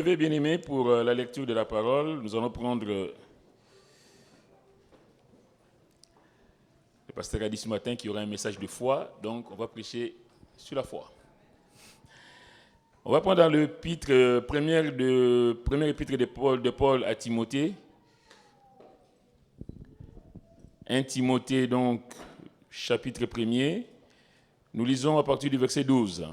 levez, bien-aimés, pour la lecture de la parole. Nous allons prendre... Le pasteur a dit ce matin qu'il y aura un message de foi, donc on va prêcher sur la foi. On va prendre dans l'épître, première épître de Paul à Timothée. 1 Timothée, donc, chapitre 1er. Nous lisons à partir du verset 12.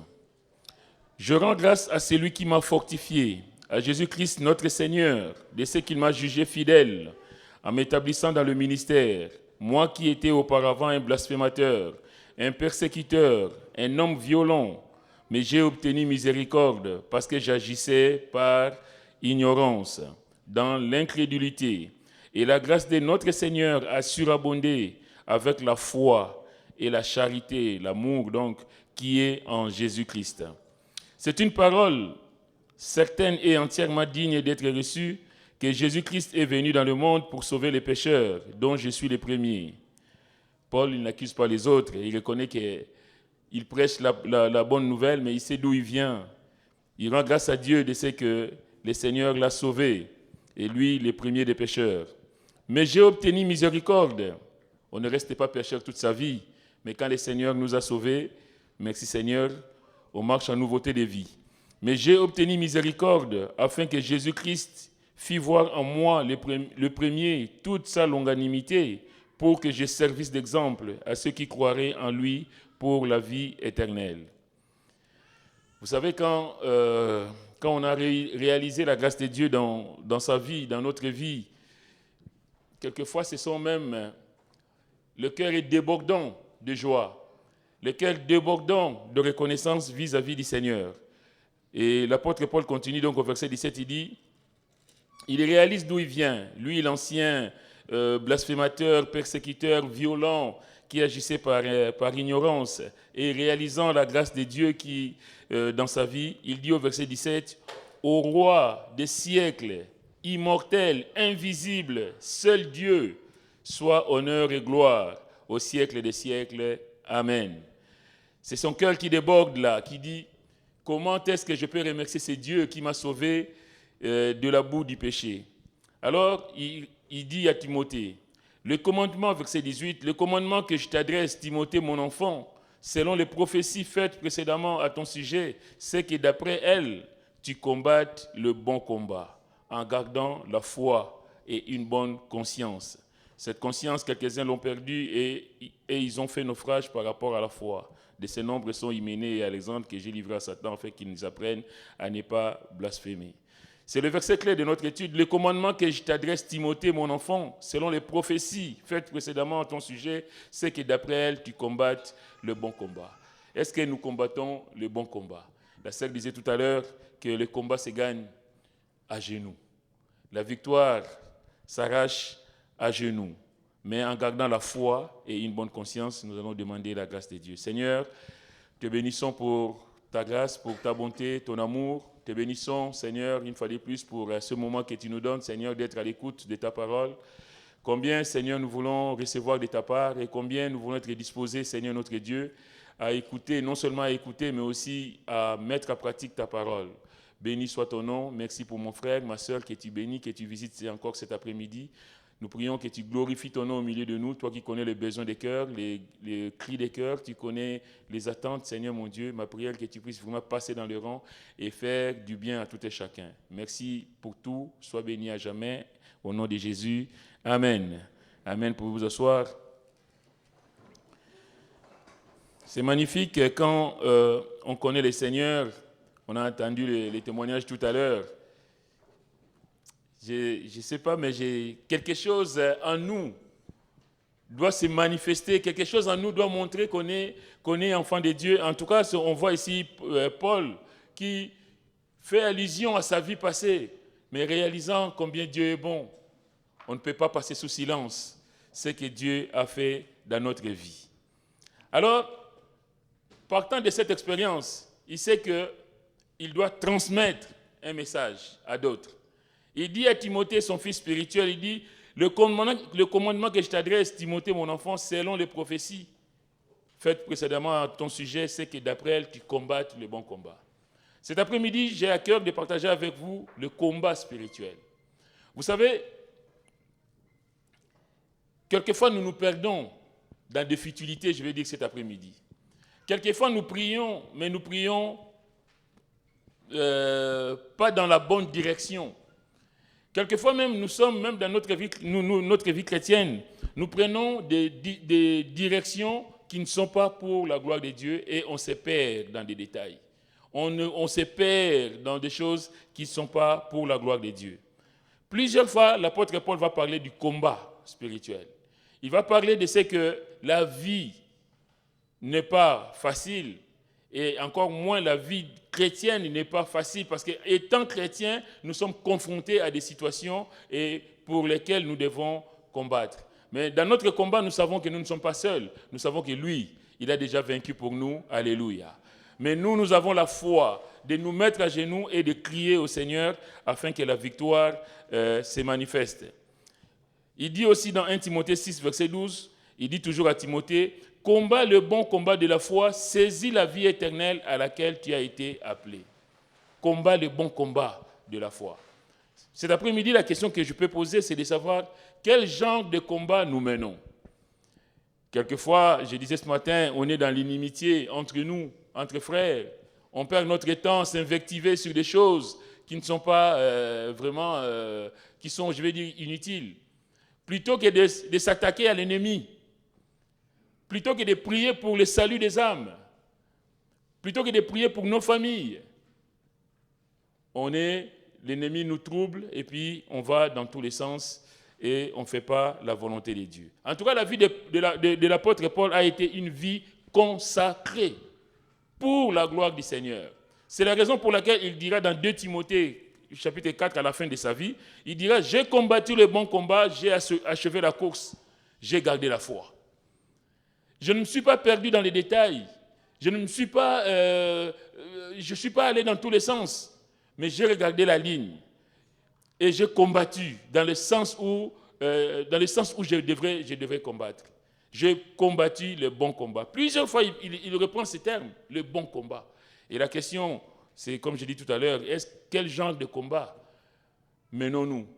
« Je rends grâce à celui qui m'a fortifié, à Jésus-Christ notre Seigneur, de ce qu'il m'a jugé fidèle, en m'établissant dans le ministère, moi qui étais auparavant un blasphémateur, un persécuteur, un homme violent, mais j'ai obtenu miséricorde parce que j'agissais par ignorance, dans l'incrédulité. Et la grâce de notre Seigneur a surabondé avec la foi et la charité, l'amour donc, qui est en Jésus-Christ. » C'est une parole certaine et entièrement digne d'être reçue que Jésus-Christ est venu dans le monde pour sauver les pécheurs, dont je suis le premier. Paul, il n'accuse pas les autres, il reconnaît qu'il prêche la bonne nouvelle, mais il sait d'où il vient. Il rend grâce à Dieu de ce que le Seigneur l'a sauvé, et lui, le premier des pécheurs. Mais j'ai obtenu miséricorde. On ne reste pas pécheur toute sa vie, mais quand le Seigneur nous a sauvés, merci Seigneur, on marche en nouveauté de vie. Mais j'ai obtenu miséricorde afin que Jésus-Christ fit voir en moi le premier toute sa longanimité pour que je servisse d'exemple à ceux qui croiraient en lui pour la vie éternelle. Vous savez, quand on a réalisé la grâce de Dieu dans sa vie, dans notre vie, quelquefois ce sont même le cœur est débordant de joie. Le cœur débordant de reconnaissance vis-à-vis du Seigneur. Et l'apôtre Paul continue donc au verset 17, il dit, il réalise d'où il vient, lui l'ancien blasphémateur, persécuteur, violent, qui agissait par ignorance, et réalisant la grâce de Dieu qui, dans sa vie, il dit au verset 17, au roi des siècles, immortel, invisible, seul Dieu, soit honneur et gloire au siècle des siècles. Amen. C'est son cœur qui déborde là, qui dit « Comment est-ce que je peux remercier ce Dieu qui m'a sauvé de la boue du péché ?» Alors, il dit à Timothée, le commandement, verset 18, « Le commandement que je t'adresse, Timothée, mon enfant, selon les prophéties faites précédemment à ton sujet, c'est que d'après elles, tu combattes le bon combat, en gardant la foi et une bonne conscience. » Cette conscience, quelques-uns l'ont perdue et ils ont fait naufrage par rapport à la foi. De ces nombres sont Hyménée et Alexandre que j'ai livré à Satan afin qu'ils nous apprennent à ne pas blasphémer. C'est le verset clé de notre étude. Le commandement que je t'adresse, Timothée, mon enfant, selon les prophéties faites précédemment à ton sujet, c'est que d'après elles, tu combattes le bon combat. Est-ce que nous combattons le bon combat? La sœur disait tout à l'heure que le combat se gagne à genoux. La victoire s'arrache à genoux. Mais en gardant la foi et une bonne conscience, nous allons demander la grâce de Dieu. Seigneur, te bénissons pour ta grâce, pour ta bonté, ton amour. Te bénissons, Seigneur, une fois de plus pour ce moment que tu nous donnes, Seigneur, d'être à l'écoute de ta parole. Combien, Seigneur, nous voulons recevoir de ta part et combien nous voulons être disposés, Seigneur notre Dieu, à écouter, non seulement à écouter, mais aussi à mettre en pratique ta parole. Béni soit ton nom. Merci pour mon frère, ma soeur, que tu bénis, que tu visites encore cet après-midi. Nous prions que tu glorifies ton nom au milieu de nous, toi qui connais les besoins des cœurs, les cris des cœurs, tu connais les attentes, Seigneur mon Dieu. Ma prière que tu puisses vraiment passer dans le rang et faire du bien à tout et chacun. Merci pour tout, sois béni à jamais, au nom de Jésus. Amen. Amen, pour vous asseoir. C'est magnifique quand on connaît le Seigneur, on a entendu les témoignages tout à l'heure. Je ne sais pas, mais quelque chose en nous doit se manifester, quelque chose en nous doit montrer qu'on est enfant de Dieu. En tout cas, on voit ici Paul qui fait allusion à sa vie passée, mais réalisant combien Dieu est bon. On ne peut pas passer sous silence ce que Dieu a fait dans notre vie. Alors, partant de cette expérience, il sait qu'il doit transmettre un message à d'autres. Il dit à Timothée, son fils spirituel, il dit, le commandement que je t'adresse, Timothée, mon enfant, selon les prophéties faites précédemment à ton sujet, c'est que d'après elles, tu combattes le bon combat. Cet après-midi, j'ai à cœur de partager avec vous le combat spirituel. Vous savez, quelquefois nous nous perdons dans des futilités, je vais dire cet après-midi. Quelquefois nous prions, mais nous prions pas dans la bonne direction. Quelquefois même, nous sommes même dans notre vie chrétienne, nous prenons des directions qui ne sont pas pour la gloire de Dieu et on se perd dans des détails. On se perd dans des choses qui ne sont pas pour la gloire de Dieu. Plusieurs fois, l'apôtre Paul va parler du combat spirituel. Il va parler de ce que la vie n'est pas facile et encore moins la vie chrétienne n'est pas facile parce qu'étant chrétiens, nous sommes confrontés à des situations et pour lesquelles nous devons combattre. Mais dans notre combat, nous savons que nous ne sommes pas seuls. Nous savons que lui, il a déjà vaincu pour nous. Alléluia. Mais nous avons la foi de nous mettre à genoux et de crier au Seigneur afin que la victoire se manifeste. Il dit aussi dans 1 Timothée 6, verset 12, il dit toujours à Timothée, « Combat le bon combat de la foi, saisis la vie éternelle à laquelle tu as été appelé. » Combat le bon combat de la foi. Cet après-midi, la question que je peux poser, c'est de savoir quel genre de combat nous menons. Quelquefois, je disais ce matin, on est dans l'inimitié entre nous, entre frères. On perd notre temps à s'invectiver sur des choses qui ne sont pas qui sont, je vais dire, inutiles. Plutôt que de s'attaquer à l'ennemi, plutôt que de prier pour le salut des âmes, plutôt que de prier pour nos familles, l'ennemi nous trouble et puis on va dans tous les sens et on ne fait pas la volonté de Dieu. En tout cas, la vie de l'apôtre Paul a été une vie consacrée pour la gloire du Seigneur. C'est la raison pour laquelle il dira dans 2 Timothée, chapitre 4, à la fin de sa vie, il dira « J'ai combattu le bon combat, j'ai achevé la course, j'ai gardé la foi. » Je ne me suis pas perdu dans les détails, je ne suis pas allé dans tous les sens, mais j'ai regardé la ligne et j'ai combattu dans le sens où je devrais combattre. J'ai combattu le bon combat. Plusieurs fois, il reprend ces termes, le bon combat. Et la question, c'est comme je dis tout à l'heure, quel genre de combat menons-nous?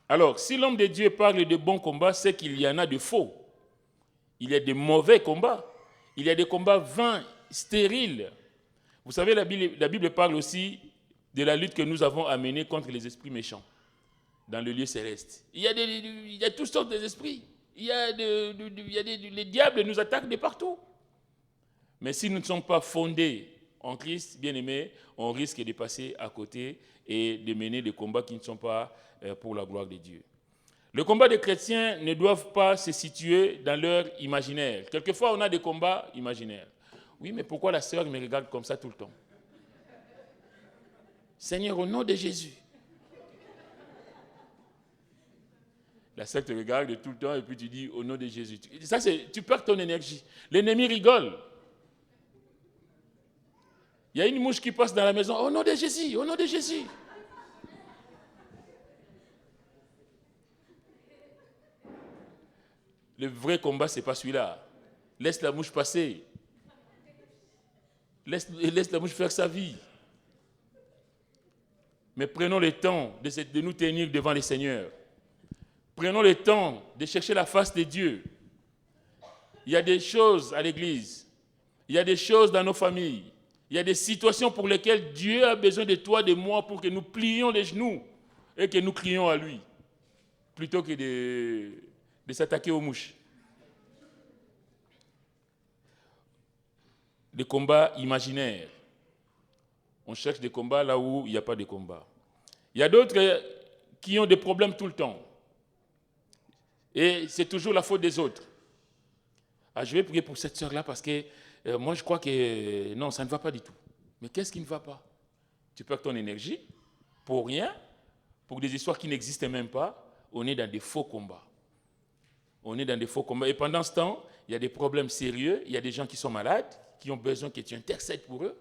Alors, si l'homme de Dieu parle de bon combat, c'est qu'il y en a de faux. Il y a de mauvais combats. Il y a des combats vains, stériles. Vous savez, la Bible parle aussi de la lutte que nous avons à mener contre les esprits méchants dans le lieu céleste. Il y a toutes sortes d'esprits. Les diables nous attaquent de partout. Mais si nous ne sommes pas fondés en Christ, bien-aimés, on risque de passer à côté et de mener des combats qui ne sont pas pour la gloire de Dieu. Les combats des chrétiens ne doivent pas se situer dans leur imaginaire. Quelquefois, on a des combats imaginaires. Oui, mais pourquoi la sœur me regarde comme ça tout le temps? Seigneur, au nom de Jésus. La sœur te regarde tout le temps et puis tu dis au nom de Jésus. Ça, tu perds ton énergie. L'ennemi rigole. Il y a une mouche qui passe dans la maison. Au nom de Jésus, au nom de Jésus. Le vrai combat, ce n'est pas celui-là. Laisse la mouche passer. Laisse la mouche faire sa vie. Mais prenons le temps de nous tenir devant le Seigneur. Prenons le temps de chercher la face de Dieu. Il y a des choses à l'église. Il y a des choses dans nos familles. Il y a des situations pour lesquelles Dieu a besoin de toi, de moi, pour que nous plions les genoux et que nous crions à lui, plutôt que de s'attaquer aux mouches. Des combats imaginaires. On cherche des combats là où il n'y a pas de combat. Il y a d'autres qui ont des problèmes tout le temps. Et c'est toujours la faute des autres. Ah, je vais prier pour cette sœur-là parce que moi je crois que non, ça ne va pas du tout. Mais qu'est-ce qui ne va pas? Tu perds ton énergie pour rien, pour des histoires qui n'existent même pas. On est dans des faux combats. On est dans des faux combats. Et pendant ce temps, il y a des problèmes sérieux. Il y a des gens qui sont malades, qui ont besoin que tu intercèdes pour eux.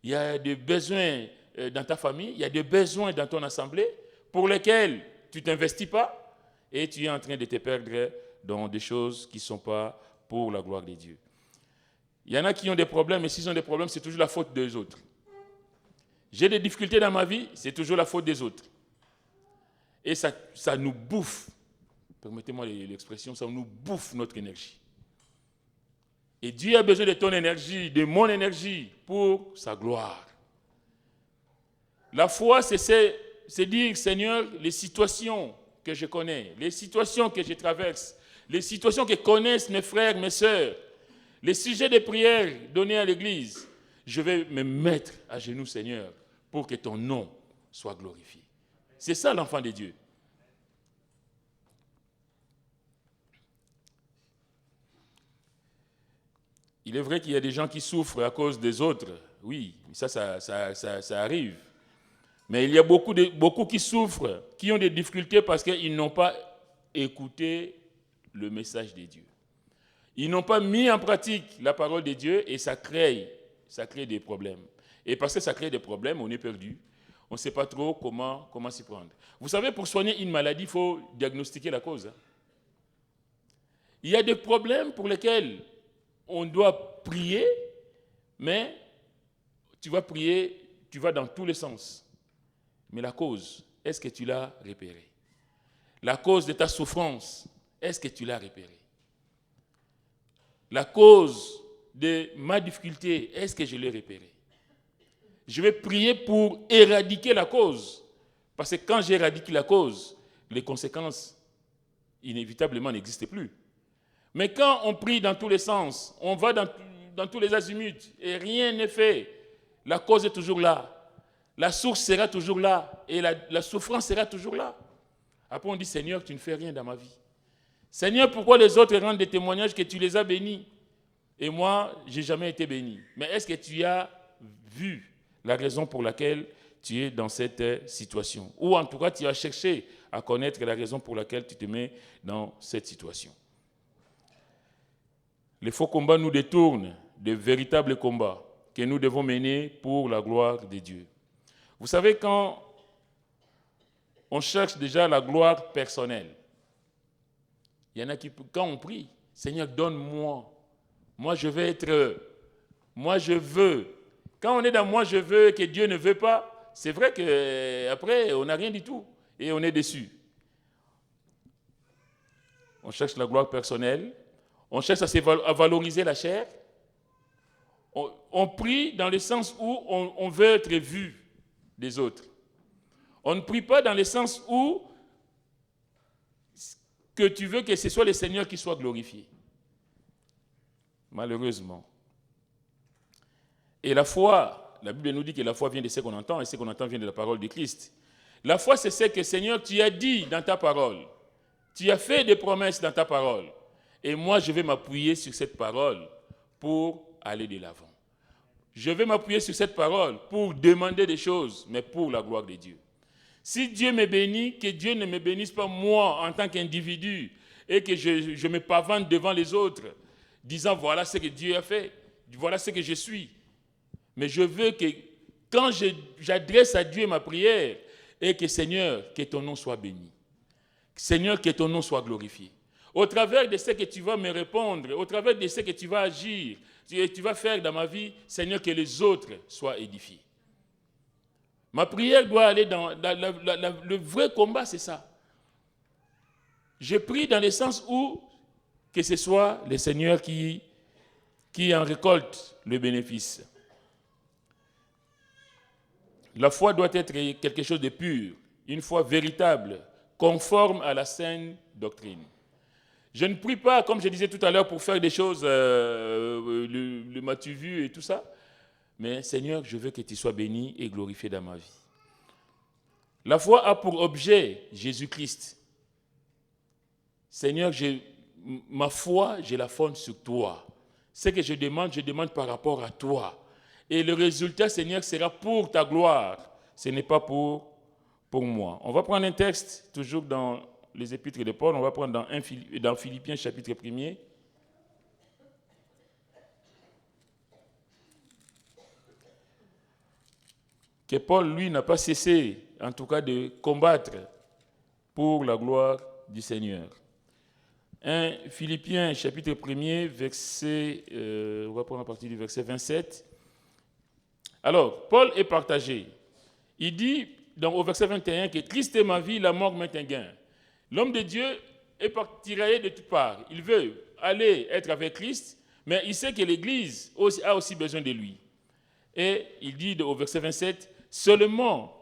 Il y a des besoins dans ta famille, il y a des besoins dans ton assemblée pour lesquels tu ne t'investis pas et tu es en train de te perdre dans des choses qui ne sont pas pour la gloire de Dieu. Il y en a qui ont des problèmes, et s'ils ont des problèmes, c'est toujours la faute des autres. J'ai des difficultés dans ma vie, c'est toujours la faute des autres. Et ça nous bouffe. Permettez-moi l'expression, ça nous bouffe notre énergie. Et Dieu a besoin de ton énergie, de mon énergie, pour sa gloire. La foi, c'est dire, Seigneur, les situations que je connais, les situations que je traverse, les situations que connaissent mes frères, mes sœurs, les sujets de prière donnés à l'Église, je vais me mettre à genoux, Seigneur, pour que ton nom soit glorifié. C'est ça l'enfant de Dieu. Il est vrai qu'il y a des gens qui souffrent à cause des autres. Oui, ça arrive. Mais il y a beaucoup qui souffrent, qui ont des difficultés parce qu'ils n'ont pas écouté le message de Dieu. Ils n'ont pas mis en pratique la parole de Dieu et ça crée des problèmes. Et parce que ça crée des problèmes, on est perdu. On ne sait pas trop comment s'y prendre. Vous savez, pour soigner une maladie, il faut diagnostiquer la cause. Il y a des problèmes pour lesquels on doit prier, mais tu vas prier, tu vas dans tous les sens. Mais la cause, est-ce que tu l'as repérée? La cause de ta souffrance, est-ce que tu l'as repérée? La cause de ma difficulté, est-ce que je l'ai repérée? Je vais prier pour éradiquer la cause. Parce que quand j'éradique la cause, les conséquences, inévitablement, n'existent plus. Mais quand on prie dans tous les sens, on va dans tous les azimuts et rien n'est fait, la cause est toujours là. La source sera toujours là et la souffrance sera toujours là. Après on dit, Seigneur, tu ne fais rien dans ma vie. Seigneur, pourquoi les autres rendent des témoignages que tu les as bénis? Et moi, je n'ai jamais été béni. Mais est-ce que tu as vu la raison pour laquelle tu es dans cette situation? Ou en tout cas, tu as cherché à connaître la raison pour laquelle tu te mets dans cette situation. Les faux combats nous détournent des véritables combats que nous devons mener pour la gloire de Dieu. Vous savez, quand on cherche déjà la gloire personnelle, il y en a qui, quand on prie, Seigneur, donne-moi. Moi, je vais être. Moi, je veux. Quand on est dans moi, je veux et que Dieu ne veut pas, c'est vrai qu'après, on n'a rien du tout et on est déçu. On cherche la gloire personnelle. On cherche à valoriser la chair. On prie dans le sens où on veut être vu des autres. On ne prie pas dans le sens où que tu veux que ce soit le Seigneur qui soit glorifié. Malheureusement. Et la foi, la Bible nous dit que la foi vient de ce qu'on entend et ce qu'on entend vient de la parole de Christ. La foi, c'est ce que Seigneur, tu as dit dans ta parole. Tu as fait des promesses dans ta parole. Et moi, je vais m'appuyer sur cette parole pour aller de l'avant. Je vais m'appuyer sur cette parole pour demander des choses, mais pour la gloire de Dieu. Si Dieu me bénit, que Dieu ne me bénisse pas moi en tant qu'individu et que je me pavane devant les autres, disant voilà ce que Dieu a fait, voilà ce que je suis. Mais je veux que quand j'adresse à Dieu ma prière, et que Seigneur, que ton nom soit béni. Seigneur, que ton nom soit glorifié. Au travers de ce que tu vas me répondre, au travers de ce que tu vas agir, tu vas faire dans ma vie, Seigneur, que les autres soient édifiés. Ma prière doit aller dans le vrai combat, c'est ça. Je prie dans le sens où que ce soit le Seigneur qui en récolte le bénéfice. La foi doit être quelque chose de pur, une foi véritable, conforme à la saine doctrine. Je ne prie pas, comme je disais tout à l'heure, pour faire des choses, le m'as-tu vu et tout ça. Mais Seigneur, je veux que tu sois béni et glorifié dans ma vie. La foi a pour objet Jésus-Christ. Seigneur, ma foi, je la fonde sur toi. Ce que je demande par rapport à toi. Et le résultat, Seigneur, sera pour ta gloire. Ce n'est pas pour moi. On va prendre un texte, toujours dans les épîtres de Paul. On va prendre dans Philippiens chapitre 1er. Que Paul, lui, n'a pas cessé, en tout cas, de combattre pour la gloire du Seigneur. Philippiens chapitre 1er, verset, on va prendre à partir du verset 27. Alors, Paul est partagé. Il dit au verset 21 que Christ est ma vie, la mort m'est un gain. L'homme de Dieu est tiraillé de toutes parts. Il veut aller être avec Christ, mais il sait que l'Église a aussi besoin de lui. Et il dit au verset 27, « Seulement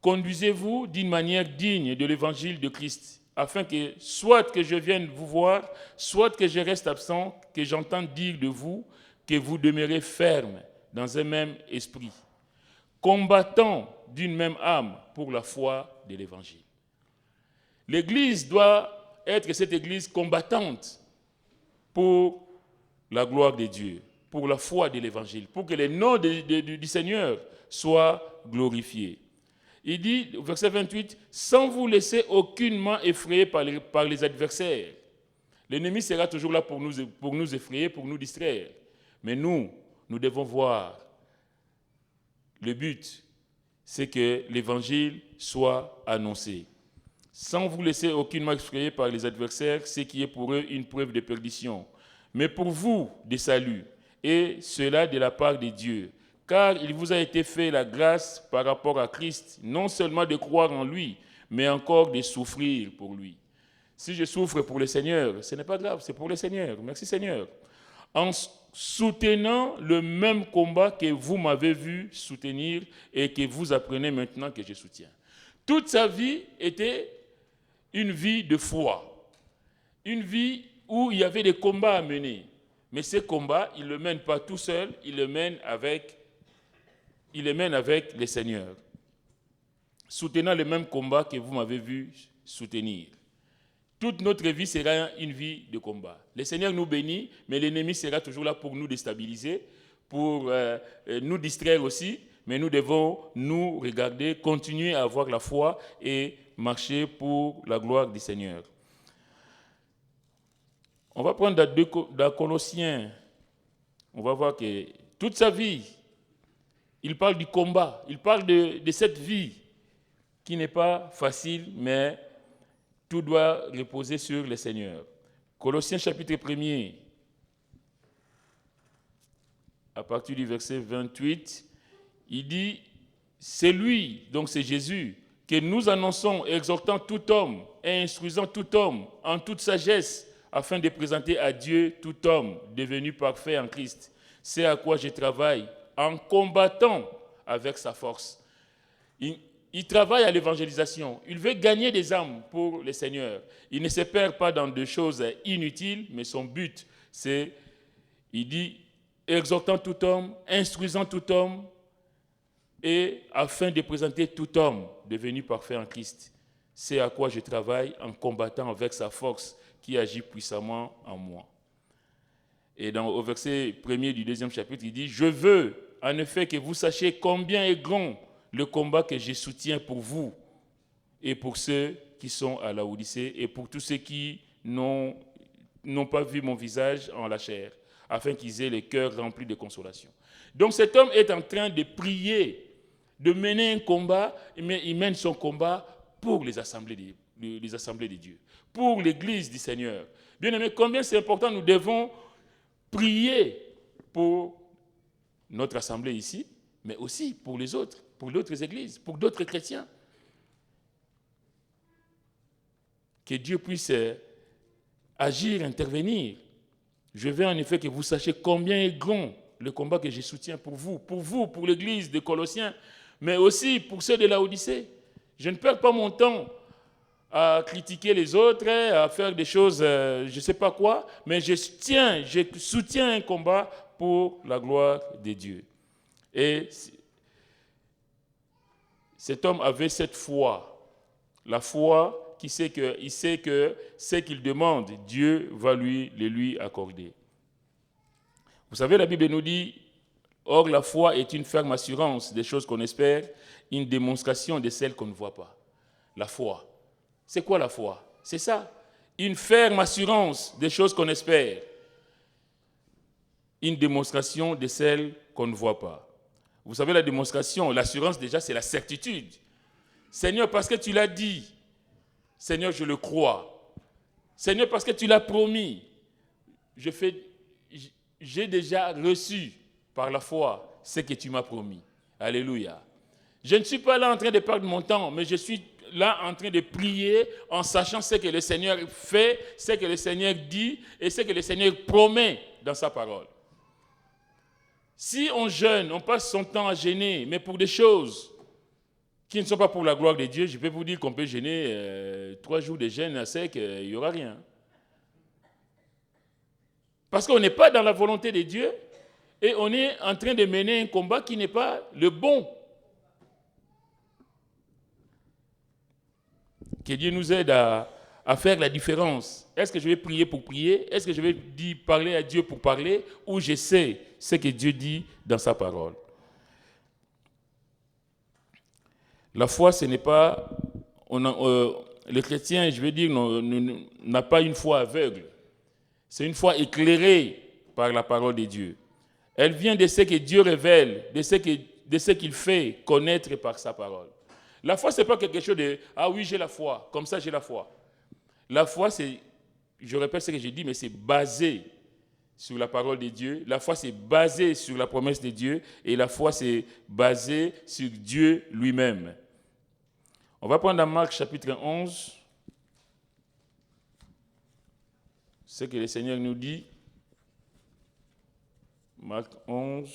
conduisez-vous d'une manière digne de l'évangile de Christ, afin que soit que je vienne vous voir, soit que je reste absent, que j'entende dire de vous que vous demeurez ferme dans un même esprit, combattant d'une même âme pour la foi de l'évangile. » L'Église doit être cette Église combattante pour la gloire de Dieu, pour la foi de l'Évangile, pour que le nom du Seigneur soit glorifié. Il dit, au verset 28, « Sans vous laisser aucunement effrayer par les adversaires. » L'ennemi sera toujours là pour nous effrayer, pour nous distraire. Mais nous devons voir. Le but, c'est que l'Évangile soit annoncé. Sans vous laisser aucunement effrayer par les adversaires, ce qui est pour eux une preuve de perdition, mais pour vous des saluts, et cela de la part de Dieu. Car il vous a été fait la grâce par rapport à Christ, non seulement de croire en lui, mais encore de souffrir pour lui. Si je souffre pour le Seigneur, ce n'est pas grave, c'est pour le Seigneur. Merci Seigneur. En soutenant le même combat que vous m'avez vu soutenir et que vous apprenez maintenant que je soutiens. Toute sa vie était une vie de foi, une vie où il y avait des combats à mener. Mais ces combats, il ne le mène pas tout seul, il les mène avec les seigneurs, soutenant le même combat que vous m'avez vu soutenir. Toute notre vie sera une vie de combat. Le Seigneur nous bénit, mais l'ennemi sera toujours là pour nous déstabiliser, pour nous distraire aussi, mais nous devons nous regarder, continuer à avoir la foi et marcher pour la gloire du Seigneur. On va prendre dans Colossiens, on va voir que toute sa vie, il parle du combat, il parle de cette vie qui n'est pas facile, mais tout doit reposer sur le Seigneur. Colossiens chapitre 1er, à partir du verset 28, il dit, c'est lui, donc c'est Jésus, que nous annonçons, exhortant tout homme et instruisant tout homme en toute sagesse, afin de présenter à Dieu tout homme devenu parfait en Christ. C'est à quoi je travaille en combattant avec sa force. Il travaille à l'évangélisation. Il veut gagner des âmes pour le Seigneur. Il ne se perd pas dans des choses inutiles, mais son but, c'est, il dit, exhortant tout homme, instruisant tout homme, et afin de présenter tout homme devenu parfait en Christ. C'est à quoi je travaille en combattant avec sa force qui agit puissamment en moi. Et au verset 1er du 2e chapitre, il dit, « Je veux en effet que vous sachiez combien est grand le combat que je soutiens pour vous et pour ceux qui sont à Laodicée et pour tous ceux qui n'ont pas vu mon visage en la chair, afin qu'ils aient le cœur rempli de consolation. » Donc cet homme est en train de prier, de mener un combat, mais il mène son combat pour les assemblées de Dieu, pour l'Église du Seigneur. Bien aimé, combien c'est important, nous devons prier pour notre assemblée ici, mais aussi pour les autres, pour d'autres églises, pour d'autres chrétiens. Que Dieu puisse agir, intervenir. Je veux en effet que vous sachiez combien est grand le combat que je soutiens pour vous, pour l'église de Colossiens, mais aussi pour ceux de Laodicée. Je ne perds pas mon temps à critiquer les autres, à faire des choses, je ne sais pas quoi, mais je soutiens un combat pour la gloire de Dieu. Et cet homme avait cette foi, la foi il sait que ce qu'il demande, Dieu va lui accorder. Vous savez, la Bible nous dit, or la foi est une ferme assurance des choses qu'on espère, une démonstration de celles qu'on ne voit pas. La foi. C'est quoi la foi? C'est ça. Une ferme assurance des choses qu'on espère. Une démonstration de celles qu'on ne voit pas. Vous savez, la démonstration, l'assurance déjà, c'est la certitude. Seigneur, parce que tu l'as dit, Seigneur, je le crois. Seigneur, parce que tu l'as promis, j'ai déjà reçu par la foi ce que tu m'as promis. Alléluia. Je ne suis pas là en train de perdre mon temps, mais je suis là en train de prier en sachant ce que le Seigneur fait, ce que le Seigneur dit et ce que le Seigneur promet dans sa parole. Si on jeûne, on passe son temps à jeûner, mais pour des choses qui ne sont pas pour la gloire de Dieu, je peux vous dire qu'on peut jeûner 3 jours de jeûne à sec, il n'y aura rien. Parce qu'on n'est pas dans la volonté de Dieu et on est en train de mener un combat qui n'est pas le bon. Que Dieu nous aide à faire la différence. Est-ce que je vais prier pour prier? Est-ce que je vais parler à Dieu pour parler? Ou je sais ce que Dieu dit dans sa parole? La foi, ce n'est pas... le chrétien, je veux dire, n'a pas une foi aveugle. C'est une foi éclairée par la parole de Dieu. Elle vient de ce que Dieu révèle, de ce qu'il fait connaître par sa parole. La foi, ce n'est pas quelque chose de « Ah oui, j'ai la foi, comme ça j'ai la foi ». La foi, c'est, je répète ce que j'ai dit, mais c'est basé sur la parole de Dieu. La foi, c'est basé sur la promesse de Dieu. Et la foi, c'est basé sur Dieu lui-même. On va prendre dans Marc chapitre 11, ce que le Seigneur nous dit. Marc 11.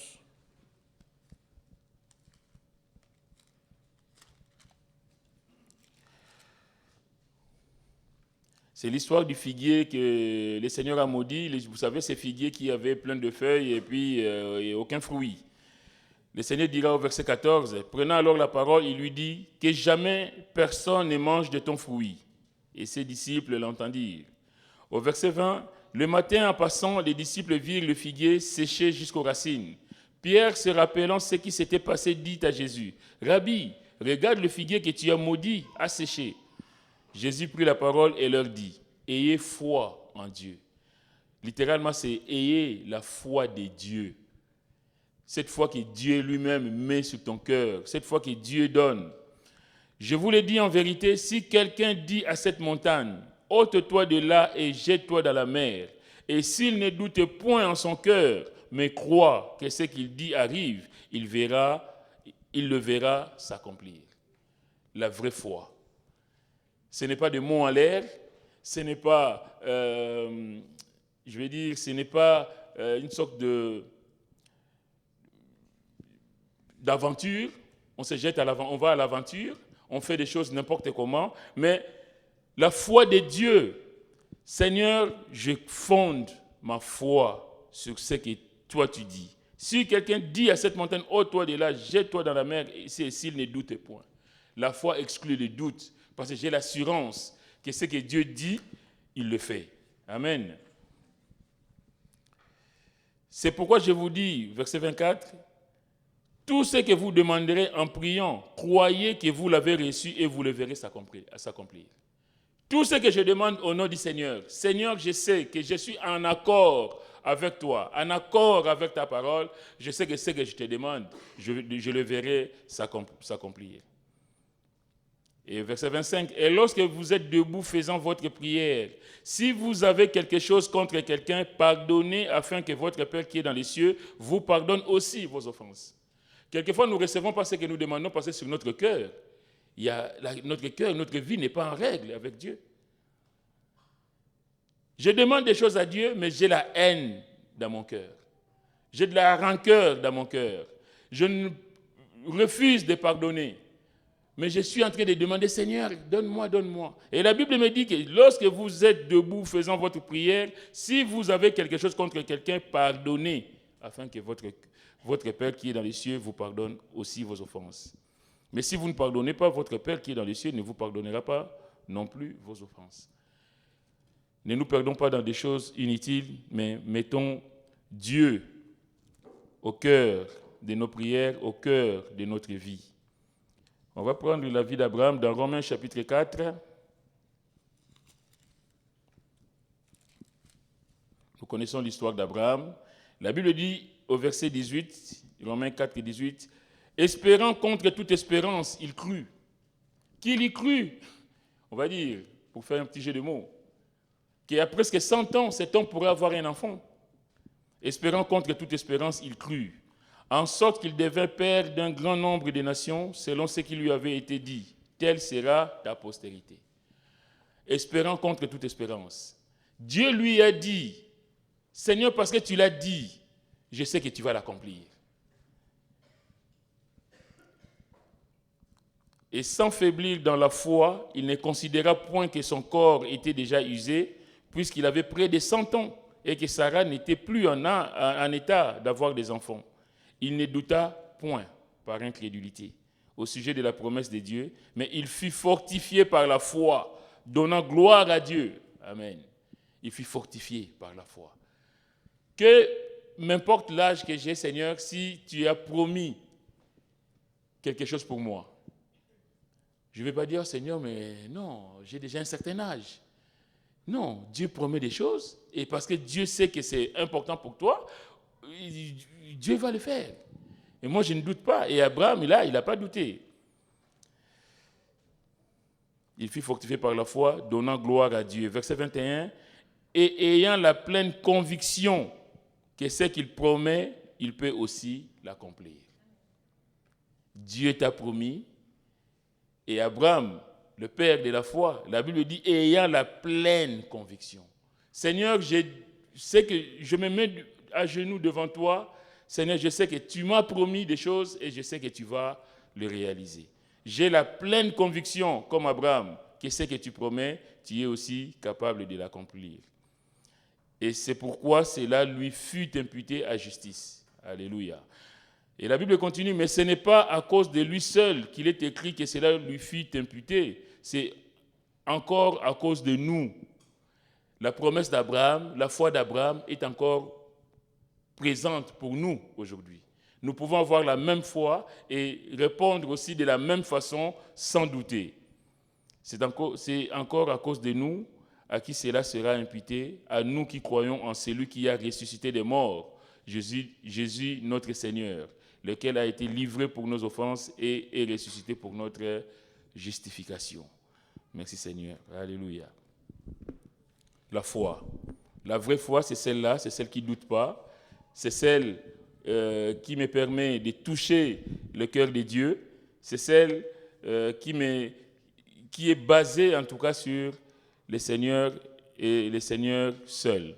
C'est l'histoire du figuier que le Seigneur a maudit. Vous savez, ces figuiers qui avaient plein de feuilles et puis et aucun fruit. Le Seigneur dira au verset 14, prenant alors la parole, il lui dit, que jamais personne ne mange de ton fruit. Et ses disciples l'entendirent. Au verset 20, le matin en passant, les disciples virent le figuier séché jusqu'aux racines. Pierre, se rappelant ce qui s'était passé, dit à Jésus, Rabbi, regarde le figuier que tu as maudit, a séché. Jésus prit la parole et leur dit, ayez foi en Dieu. Littéralement, c'est ayez la foi de Dieu. Cette foi que Dieu lui-même met sur ton cœur, cette foi que Dieu donne. Je vous le dis en vérité, si quelqu'un dit à cette montagne, ôte-toi de là et jette-toi dans la mer, et s'il ne doute point en son cœur, mais croit que ce qu'il dit arrive, il le verra s'accomplir. La vraie foi. Ce n'est pas des mots en l'air, ce n'est pas, ce n'est pas une sorte d'aventure. On se jette on va à l'aventure, on fait des choses n'importe comment, mais la foi de Dieu, Seigneur, je fonde ma foi sur ce que toi tu dis. Si quelqu'un dit à cette montagne, ôte-toi de là, jette-toi dans la mer, s'il ne doute point. La foi exclut le doute. Parce que j'ai l'assurance que ce que Dieu dit, il le fait. Amen. C'est pourquoi je vous dis, verset 24, tout ce que vous demanderez en priant, croyez que vous l'avez reçu et vous le verrez s'accomplir. Tout ce que je demande au nom du Seigneur, Seigneur, je sais que je suis en accord avec toi, en accord avec ta parole, je sais que ce que je te demande, je le verrai s'accomplir. Et verset 25, et lorsque vous êtes debout faisant votre prière, si vous avez quelque chose contre quelqu'un, pardonnez afin que votre Père qui est dans les cieux vous pardonne aussi vos offenses. Quelquefois, nous ne recevons pas ce que nous demandons parce que sur notre cœur, notre vie n'est pas en règle avec Dieu. Je demande des choses à Dieu, mais j'ai la haine dans mon cœur. J'ai de la rancœur dans mon cœur. Je refuse de pardonner. Mais je suis en train de demander, Seigneur, donne-moi, donne-moi. Et la Bible me dit que lorsque vous êtes debout faisant votre prière, si vous avez quelque chose contre quelqu'un, pardonnez, afin que votre Père qui est dans les cieux vous pardonne aussi vos offenses. Mais si vous ne pardonnez pas, votre Père qui est dans les cieux ne vous pardonnera pas non plus vos offenses. Ne nous perdons pas dans des choses inutiles, mais mettons Dieu au cœur de nos prières, au cœur de notre vie. On va prendre la vie d'Abraham dans Romains chapitre 4. Nous connaissons l'histoire d'Abraham. La Bible dit au verset 18, Romains 4, 18, « Espérant contre toute espérance, il crut. » Qu'il y crut, on va dire, pour faire un petit jeu de mots. qu'il y a presque 100 ans, cet homme pourrait avoir un enfant. Espérant contre toute espérance, il crut, en sorte qu'il devint père d'un grand nombre de nations, selon ce qui lui avait été dit. Telle sera ta postérité. Espérant contre toute espérance. Dieu lui a dit, Seigneur, parce que tu l'as dit, je sais que tu vas l'accomplir. Et sans faiblir dans la foi, il ne considéra point que son corps était déjà usé, puisqu'il avait près de 100 ans, et que Sarah n'était plus en état d'avoir des enfants. Il ne douta point par incrédulité au sujet de la promesse de Dieu, mais il fut fortifié par la foi, donnant gloire à Dieu. Amen. Il fut fortifié par la foi. Que m'importe l'âge que j'ai, Seigneur, si tu as promis quelque chose pour moi. Je ne vais pas dire, Seigneur, mais non, j'ai déjà un certain âge. Non, Dieu promet des choses, et parce que Dieu sait que c'est important pour toi, Dieu va le faire. Et moi, je ne doute pas. Et Abraham, là, il n'a pas douté. Il fut fortifié par la foi, donnant gloire à Dieu. Verset 21, et ayant la pleine conviction que ce qu'il promet, il peut aussi l'accomplir. Dieu t'a promis, et Abraham, le père de la foi, la Bible dit, ayant la pleine conviction. Seigneur, je sais que je me mets à genoux devant toi. Seigneur, je sais que tu m'as promis des choses et je sais que tu vas le réaliser. J'ai la pleine conviction, comme Abraham, que ce que tu promets, tu es aussi capable de l'accomplir. Et c'est pourquoi cela lui fut imputé à justice. Alléluia. Et la Bible continue, mais ce n'est pas à cause de lui seul qu'il est écrit que cela lui fut imputé. C'est encore à cause de nous. La promesse d'Abraham, la foi d'Abraham est encore présente pour nous aujourd'hui. Nous pouvons avoir la même foi et répondre aussi de la même façon sans douter. C'est encore à cause de nous à qui cela sera imputé, à nous qui croyons en celui qui a ressuscité des morts, Jésus notre Seigneur, lequel a été livré pour nos offenses et est ressuscité pour notre justification. Merci Seigneur. Alléluia. La foi. La vraie foi, c'est celle-là, c'est celle qui ne doute pas, c'est celle qui me permet de toucher le cœur de Dieu, c'est celle qui est basée en tout cas sur le Seigneur et le Seigneur seul.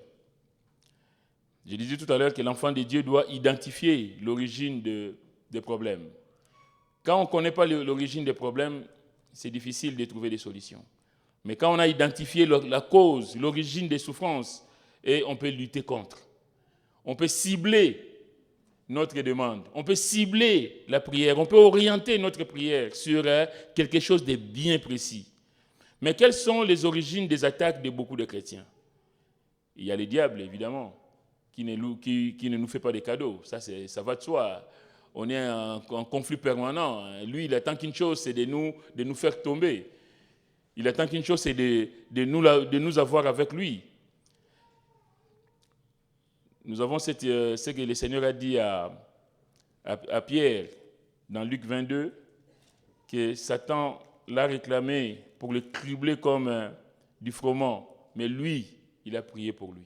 Je disais tout à l'heure que l'enfant de Dieu doit identifier l'origine des problèmes. Quand on ne connaît pas l'origine des problèmes, c'est difficile de trouver des solutions. Mais quand on a identifié la cause, l'origine des souffrances, et on peut lutter contre. On peut cibler notre demande. On peut cibler la prière. On peut orienter notre prière sur quelque chose de bien précis. Mais quelles sont les origines des attaques de beaucoup de chrétiens? Il y a le diable, évidemment, qui ne nous fait pas de cadeaux. Ça va de soi. On est en conflit permanent. Lui, il attend qu'une chose, c'est de nous faire tomber. Il attend qu'une chose, c'est de nous avoir avec lui. Nous avons ce que le Seigneur a dit à Pierre dans Luc 22, que Satan l'a réclamé pour le cribler comme du froment, mais lui, il a prié pour lui.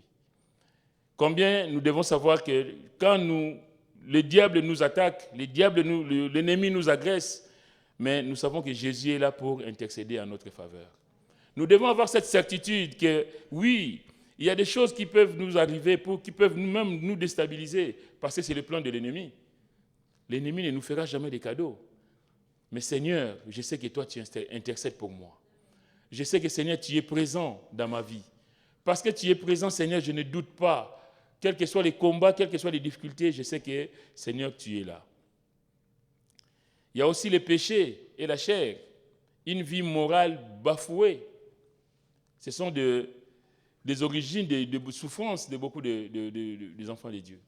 Combien nous devons savoir que quand le diable nous attaque, l'ennemi nous agresse, mais nous savons que Jésus est là pour intercéder en notre faveur. Nous devons avoir cette certitude que oui, il y a des choses qui peuvent nous arriver, qui peuvent même nous déstabiliser, parce que c'est le plan de l'ennemi. L'ennemi ne nous fera jamais des cadeaux. Mais Seigneur, je sais que toi, tu intercèdes pour moi. Je sais que Seigneur, tu es présent dans ma vie. Parce que tu es présent, Seigneur, je ne doute pas. Quels que soient les combats, quelles que soient les difficultés, je sais que, Seigneur, tu es là. Il y a aussi les péchés et la chair. Une vie morale bafouée. Ce sont des origines de souffrance de beaucoup des enfants de Dieu.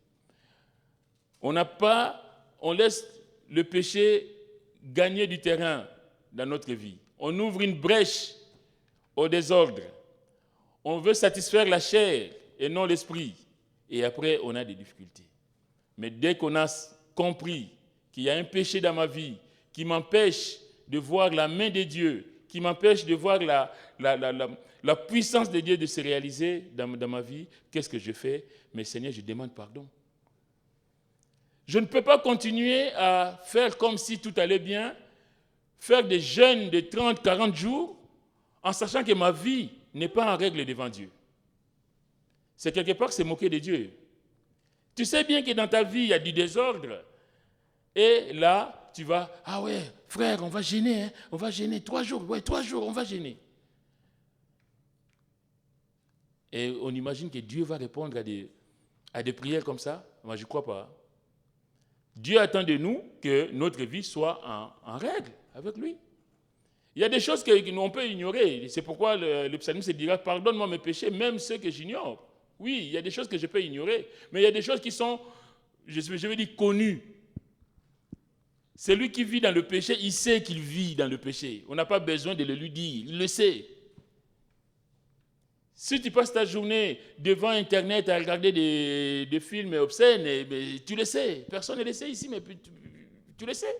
On laisse le péché gagner du terrain dans notre vie. On ouvre une brèche au désordre. On veut satisfaire la chair et non l'esprit. Et après, on a des difficultés. Mais dès qu'on a compris qu'il y a un péché dans ma vie qui m'empêche de voir la main de Dieu, qui m'empêche de voir la puissance de Dieu de se réaliser dans ma vie, qu'est-ce que je fais? Mais Seigneur, je demande pardon. Je ne peux pas continuer à faire comme si tout allait bien, faire des jeûnes de 30, 40 jours, en sachant que ma vie n'est pas en règle devant Dieu. C'est quelque part se moquer de Dieu. Tu sais bien que dans ta vie, il y a du désordre. Et là, tu vas, ah ouais, frère, on va jeûner, hein, on va jeûner 3 jours, ouais, 3 jours, on va jeûner. Et on imagine que Dieu va répondre à des prières comme ça. Moi, je ne crois pas. Dieu attend de nous que notre vie soit en règle avec lui. Il y a des choses qu'on peut ignorer. C'est pourquoi le psalmiste dira, pardonne-moi mes péchés, même ceux que j'ignore. Oui, il y a des choses que je peux ignorer, mais il y a des choses qui sont, je vais dire, connues. Celui qui vit dans le péché, il sait qu'il vit dans le péché. On n'a pas besoin de le lui dire, il le sait. Si tu passes ta journée devant Internet à regarder des films obscènes, tu le sais. Personne ne le sait ici, mais tu le sais.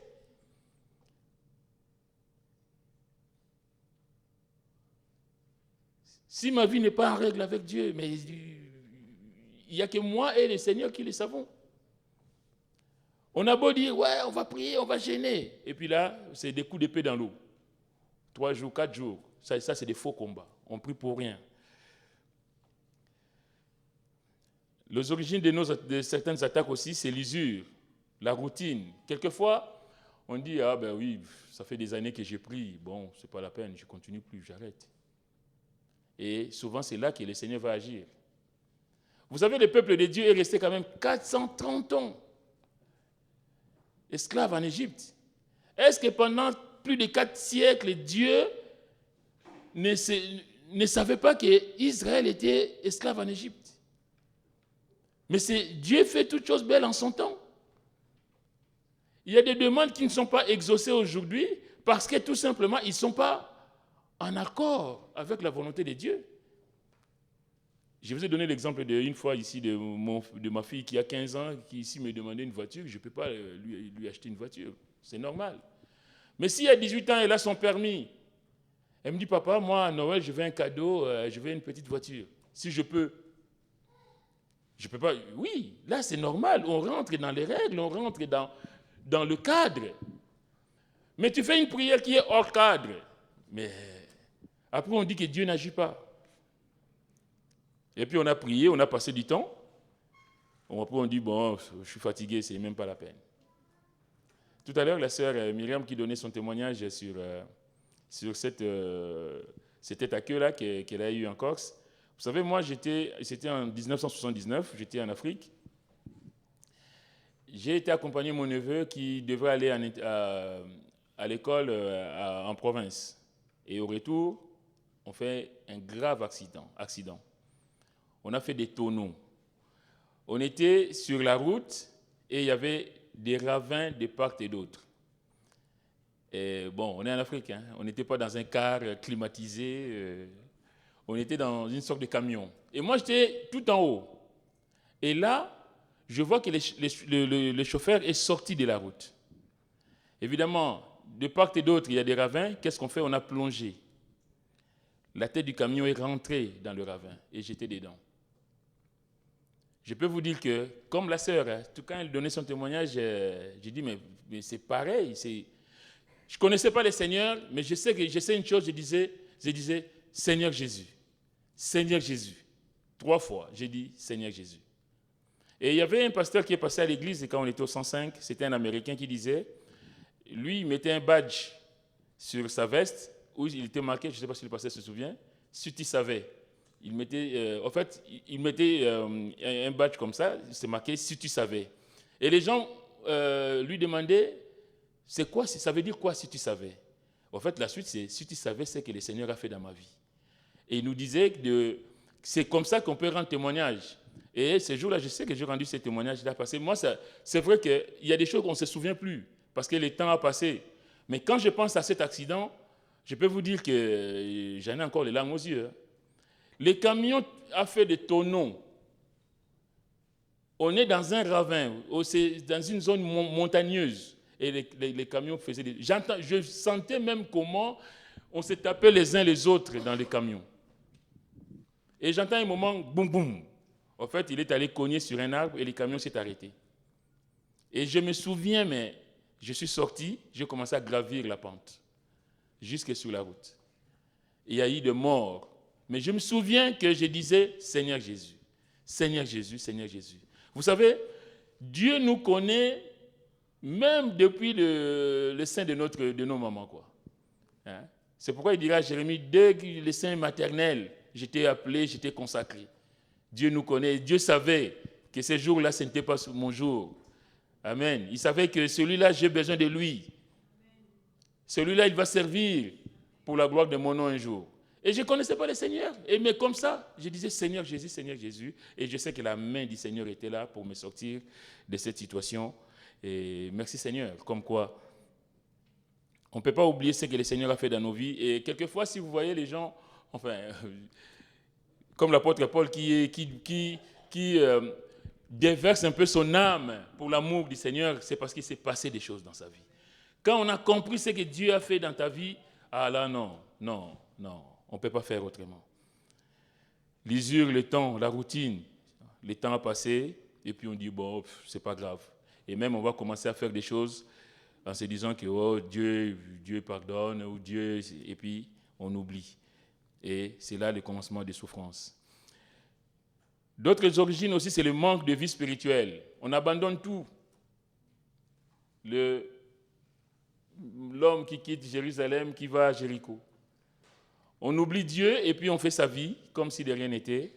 Si ma vie n'est pas en règle avec Dieu, mais il n'y a que moi et le Seigneur qui le savons. On a beau dire, ouais, on va prier, on va jeûner. Et puis là, c'est des coups d'épée dans l'eau. 3 jours, 4 jours. Ça c'est des faux combats. On prie pour rien. Les origines de certaines attaques aussi, c'est l'usure, la routine. Quelquefois, on dit, ah ben oui, ça fait des années que j'ai pris. Bon, c'est pas la peine, je ne continue plus, j'arrête. Et souvent, c'est là que le Seigneur va agir. Vous savez, le peuple de Dieu est resté quand même 430 ans esclave en Égypte. Est-ce que pendant plus de 4 siècles, Dieu ne savait pas qu'Israël était esclave en Égypte? Mais Dieu fait toutes choses belles en son temps. Il y a des demandes qui ne sont pas exaucées aujourd'hui parce que tout simplement, ils ne sont pas en accord avec la volonté de Dieu. Je vous ai donné l'exemple d'une fois ici de ma fille qui a 15 ans, qui ici me demandait une voiture. Je ne peux pas lui acheter une voiture. C'est normal. Mais si à 18 ans, elle a son permis, elle me dit, papa, moi, à Noël, je veux un cadeau, je veux une petite voiture. Si je peux. Je ne peux pas. Oui, là, c'est normal. On rentre dans les règles, on rentre dans le cadre. Mais tu fais une prière qui est hors cadre. Mais après, on dit que Dieu n'agit pas. Et puis, on a prié, on a passé du temps. Après, on dit, bon, je suis fatigué, c'est même pas la peine. Tout à l'heure, la sœur Myriam qui donnait son témoignage sur cet accueil-là qu'elle a eu en Corse. Vous savez, moi, c'était en 1979, j'étais en Afrique. J'ai été accompagner mon neveu qui devait aller à l'école en province. Et au retour, on fait un grave accident. On a fait des tonneaux. On était sur la route et il y avait des ravins de part et d'autre. Et bon, on est en Afrique, hein, on n'était pas dans un car climatisé. On était dans une sorte de camion. Et moi, j'étais tout en haut. Et là, je vois que le chauffeur est sorti de la route. Évidemment, de part et d'autre, il y a des ravins. Qu'est-ce qu'on fait? On a plongé. La tête du camion est rentrée dans le ravin et j'étais dedans. Je peux vous dire que, comme la sœur, quand elle donnait son témoignage, j'ai dit, mais c'est pareil. Je ne connaissais pas le Seigneur, mais je sais une chose, je disais, Seigneur Jésus. Seigneur Jésus. 3 fois, j'ai dit Seigneur Jésus. Et il y avait un pasteur qui est passé à l'église, et quand on était au 105, c'était un Américain qui disait, lui, il mettait un badge sur sa veste, où il était marqué, je ne sais pas si le pasteur se souvient, si tu savais. Il mettait, il mettait un badge comme ça, c'est marqué si tu savais. Et les gens lui demandaient, c'est quoi, ça veut dire quoi si tu savais? En fait, la suite, c'est si tu savais ce que le Seigneur a fait dans ma vie. Et il nous disait que c'est comme ça qu'on peut rendre témoignage. Et ce jour-là, je sais que j'ai rendu ce témoignage-là, parce que moi, c'est vrai qu'il y a des choses qu'on ne se souvient plus, parce que le temps a passé. Mais quand je pense à cet accident, je peux vous dire que j'en ai encore les larmes aux yeux. Le camion a fait des tonneaux. On est dans un ravin, c'est dans une zone montagneuse. Et les camions faisaient des... Je sentais même comment on se tapait les uns les autres dans les camions. Et j'entends un moment, boum, boum. En fait, il est allé cogner sur un arbre et le camion s'est arrêté. Et je me souviens, mais je suis sorti, j'ai commencé à gravir la pente, jusque sur la route. Il y a eu des morts. Mais je me souviens que je disais, Seigneur Jésus, Seigneur Jésus, Seigneur Jésus. Vous savez, Dieu nous connaît même depuis le sein de nos mamans, quoi. Hein? C'est pourquoi il dira à Jérémie, dès le sein maternel, j'étais appelé, j'étais consacré. Dieu nous connaît. Dieu savait que ce jour-là, ce n'était pas mon jour. Amen. Il savait que celui-là, j'ai besoin de lui. Celui-là, il va servir pour la gloire de mon nom un jour. Et je ne connaissais pas le Seigneur. Mais comme ça, je disais Seigneur Jésus, Seigneur Jésus. Et je sais que la main du Seigneur était là pour me sortir de cette situation. Et merci Seigneur. Comme quoi, on ne peut pas oublier ce que le Seigneur a fait dans nos vies. Et quelquefois, si vous voyez les gens, enfin, comme l'apôtre Paul qui déverse un peu son âme pour l'amour du Seigneur, c'est parce qu'il s'est passé des choses dans sa vie. Quand on a compris ce que Dieu a fait dans ta vie, ah là non, on ne peut pas faire autrement. L'usure, le temps, la routine, le temps a passé, et puis on dit, bon, c'est pas grave. Et même on va commencer à faire des choses en se disant que oh, Dieu pardonne, ou Dieu, et puis on oublie. Et c'est là le commencement des souffrances. D'autres origines aussi, c'est le manque de vie spirituelle. On abandonne tout. L'homme qui quitte Jérusalem, qui va à Jéricho. On oublie Dieu et puis on fait sa vie comme si de rien n'était.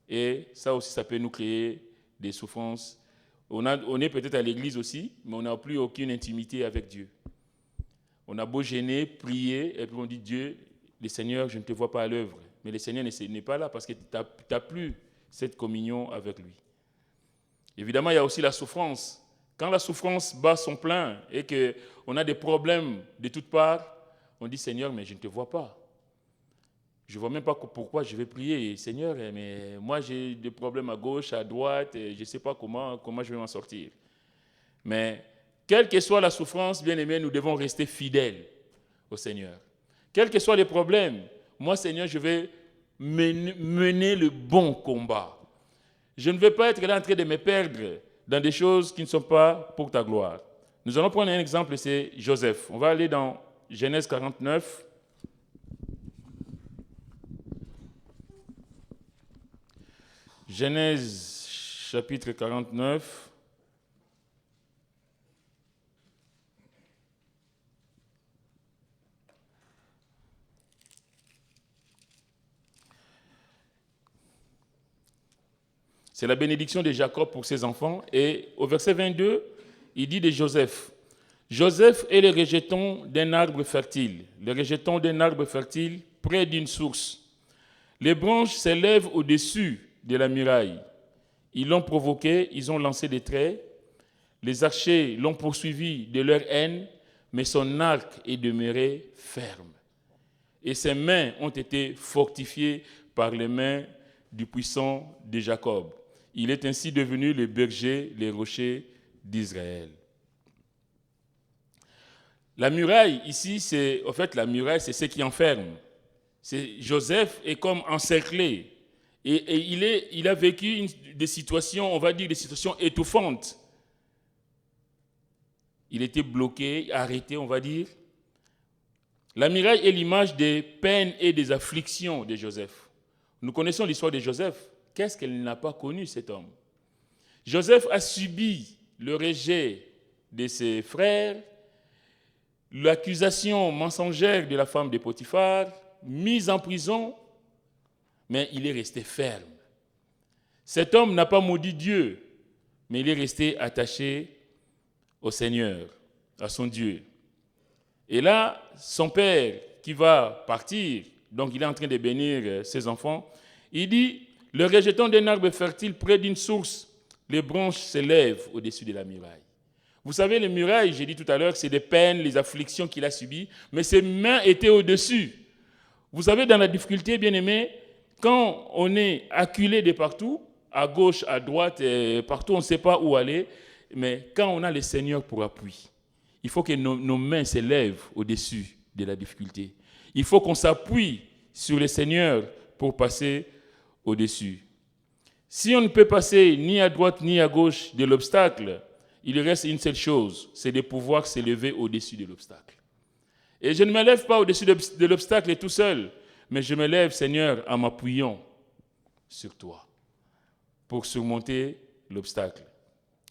Et ça aussi, ça peut nous créer des souffrances. On est peut-être à l'église aussi, mais on n'a plus aucune intimité avec Dieu. On a beau gêner, prier, et puis on dit Dieu, le Seigneur, je ne te vois pas à l'œuvre. Mais le Seigneur n'est pas là parce que tu n'as plus cette communion avec lui. Évidemment, il y a aussi la souffrance. Quand la souffrance bat son plein et qu'on a des problèmes de toutes parts, on dit Seigneur, mais je ne te vois pas. Je ne vois même pas pourquoi je vais prier. Seigneur, mais moi j'ai des problèmes à gauche, à droite, et je ne sais pas comment je vais m'en sortir. Mais quelle que soit la souffrance, bien-aimés, nous devons rester fidèles au Seigneur. Quels que soient les problèmes, moi, Seigneur, je vais mener le bon combat. Je ne vais pas être là en train de me perdre dans des choses qui ne sont pas pour ta gloire. Nous allons prendre un exemple, c'est Joseph. On va aller dans Genèse 49. Genèse chapitre 49. C'est la bénédiction de Jacob pour ses enfants. Et au verset 22, il dit de Joseph, Joseph est le rejeton d'un arbre fertile, le rejeton d'un arbre fertile près d'une source. Les branches s'élèvent au-dessus de la muraille. Ils l'ont provoqué, ils ont lancé des traits. Les archers l'ont poursuivi de leur haine, mais son arc est demeuré ferme. Et ses mains ont été fortifiées par les mains du puissant de Jacob. Il est ainsi devenu le berger, les rochers d'Israël. La muraille, ici, la muraille, c'est ce qui enferme. Joseph est comme encerclé. Et il a vécu des situations, on va dire des situations étouffantes. Il était bloqué, arrêté, on va dire. La muraille est l'image des peines et des afflictions de Joseph. Nous connaissons l'histoire de Joseph. Qu'est-ce qu'elle n'a pas connu, cet homme? Joseph a subi le rejet de ses frères, l'accusation mensongère de la femme de Potiphar, mis en prison, mais il est resté ferme. Cet homme n'a pas maudit Dieu, mais il est resté attaché au Seigneur, à son Dieu. Et là, son père qui va partir, donc il est en train de bénir ses enfants, il dit, le rejeton d'un arbre fertile près d'une source, les branches s'élèvent au-dessus de la muraille. Vous savez, les murailles, j'ai dit tout à l'heure, c'est des peines, les afflictions qu'il a subies, mais ses mains étaient au-dessus. Vous savez, dans la difficulté, bien-aimés, quand on est acculé de partout, à gauche, à droite, partout, on ne sait pas où aller, mais quand on a le Seigneur pour appui, il faut que nos mains s'élèvent au-dessus de la difficulté. Il faut qu'on s'appuie sur le Seigneur pour passer au-dessus. Si on ne peut passer ni à droite ni à gauche de l'obstacle, il reste une seule chose, c'est de pouvoir s'élever au-dessus de l'obstacle. Et je ne me lève pas au-dessus de l'obstacle tout seul, mais je me lève, Seigneur, en m'appuyant sur toi pour surmonter l'obstacle.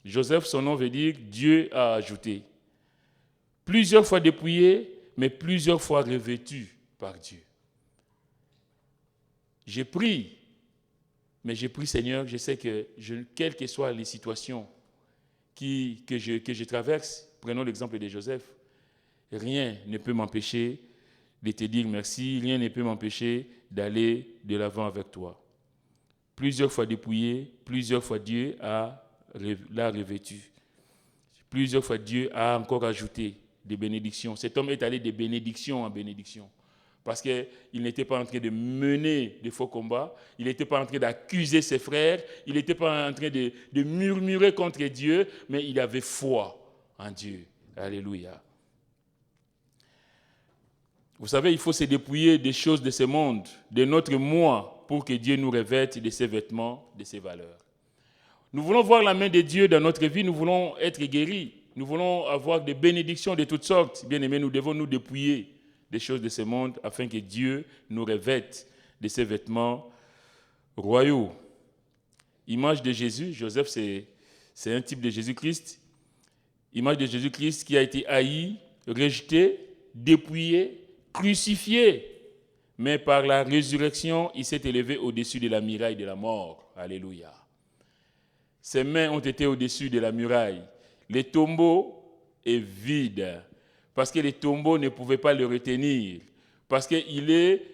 Joseph, son nom veut dire Dieu a ajouté. Plusieurs fois dépouillé, mais plusieurs fois revêtu par Dieu. J'ai pris, Seigneur, je sais que quelles que soient les situations que je traverse, prenons l'exemple de Joseph, rien ne peut m'empêcher de te dire merci, rien ne peut m'empêcher d'aller de l'avant avec toi. Plusieurs fois dépouillé, plusieurs fois Dieu l'a revêtu. Plusieurs fois Dieu a encore ajouté des bénédictions. Cet homme est allé de bénédiction en bénédiction. Parce qu'il n'était pas en train de mener de faux combats, il n'était pas en train d'accuser ses frères, il n'était pas en train de murmurer contre Dieu, mais il avait foi en Dieu. Alléluia. Vous savez, il faut se dépouiller des choses de ce monde, de notre moi, pour que Dieu nous revête de ses vêtements, de ses valeurs. Nous voulons voir la main de Dieu dans notre vie, nous voulons être guéris, nous voulons avoir des bénédictions de toutes sortes. Bien-aimés, nous devons nous dépouiller des choses de ce monde afin que Dieu nous revête de ses vêtements royaux. Image de Jésus, Joseph, c'est un type de Jésus-Christ. Image de Jésus-Christ qui a été haï, rejeté, dépouillé, crucifié. Mais par la résurrection, il s'est élevé au-dessus de la muraille de la mort. Alléluia. Ses mains ont été au-dessus de la muraille. Le tombeau est vide parce que les tombeaux ne pouvaient pas le retenir. Parce qu'il est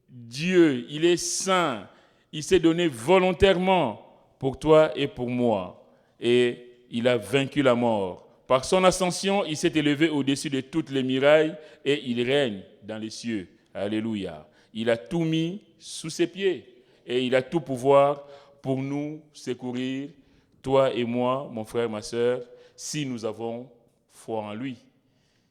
Dieu, il est saint. Il s'est donné volontairement pour toi et pour moi. Et il a vaincu la mort. Par son ascension, il s'est élevé au-dessus de toutes les murailles et il règne dans les cieux. Alléluia. Il a tout mis sous ses pieds et il a tout pouvoir pour nous secourir, toi et moi, mon frère, ma soeur, si nous avons foi en lui.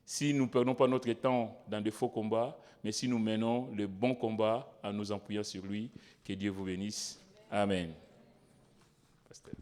Si nous ne perdons pas notre temps dans de faux combats, mais si nous menons le bon combat en nous appuyant sur lui, que Dieu vous bénisse. Amen. Pasteur.